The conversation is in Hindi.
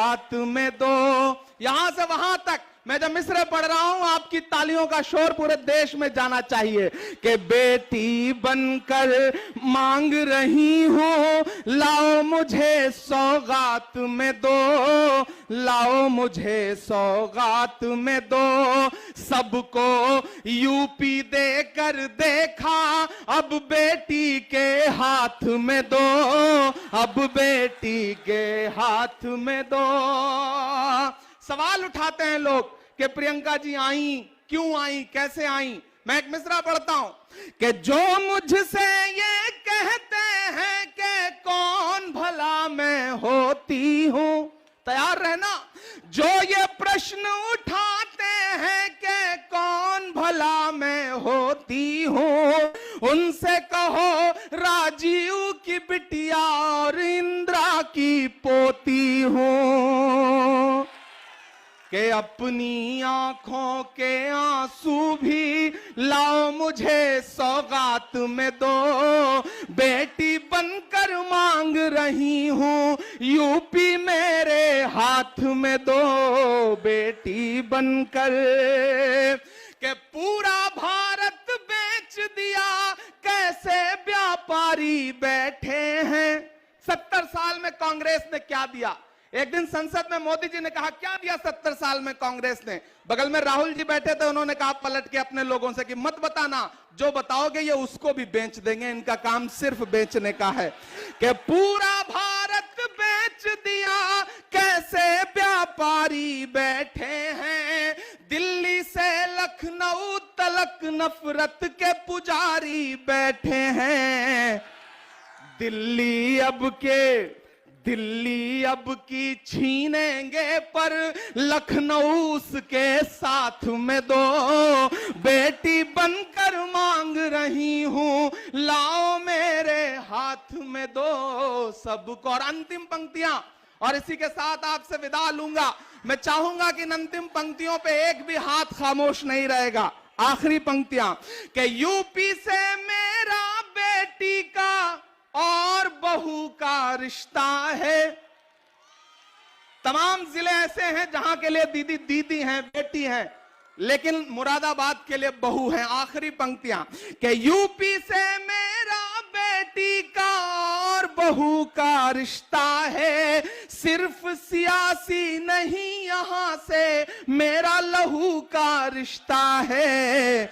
सौगात में दो। यहां से वहां तक मैं जब मिसरे पढ़ रहा हूं, आपकी तालियों का शोर पूरे देश में जाना चाहिए कि बेटी बनकर मांग रही हूं, लाओ मुझे सौगात में दो, लाओ मुझे सौगात में दो। सबको यूपी देकर देखा, अब बेटी के हाथ में दो, अब बेटी के हाथ में दो। सवाल उठाते हैं लोग कि प्रियंका जी आई, क्यों आई, कैसे आई। मैं एक मिसरा पढ़ता हूं कि जो मुझसे ये कहते हैं कि कौन भला मैं होती हूं, तैयार रहना। जो ये प्रश्न उठाते हैं कि कौन भला मैं होती हूं, उनसे कहो राजीव की बिटिया और इंदिरा की पोती हूं। कि अपनी आंखों के आंसू भी लाओ मुझे सौगात में दो, बेटी बनकर मांग रही हूं, यूपी मेरे हाथ में दो, बेटी बनकर। के पूरा भारत बेच दिया, कैसे व्यापारी बैठे हैं। 70 साल में कांग्रेस ने क्या दिया। एक दिन संसद में मोदी जी ने कहा, क्या दिया 70 साल में कांग्रेस ने। बगल में राहुल जी बैठे थे, उन्होंने कहा पलट के अपने लोगों से कि मत बताना, जो बताओगे ये उसको भी बेच देंगे, इनका काम सिर्फ बेचने का है। कि पूरा भारत बेच दिया, कैसे व्यापारी बैठे हैं, दिल्ली से लखनऊ तलक नफरत के पुजारी बैठे हैं। दिल्ली अब की छीनेंगे, पर लखनऊ उसके साथ में दो, बेटी बनकर मांग रही हूं, लाओ मेरे हाथ में दो सबको। और अंतिम पंक्तियां, और इसी के साथ आपसे विदा लूंगा। मैं चाहूंगा कि इन अंतिम पंक्तियों पे एक भी हाथ खामोश नहीं रहेगा। आखिरी पंक्तियां कि यूपी से मेरा बेटी का और बहू का रिश्ता है। तमाम जिले ऐसे हैं जहां के लिए दीदी दीदी हैं, बेटी हैं, लेकिन मुरादाबाद के लिए बहू है। आखिरी पंक्तियां कि यूपी से मेरा बेटी का और बहू का रिश्ता है, सिर्फ सियासी नहीं, यहां से मेरा लहू का रिश्ता है।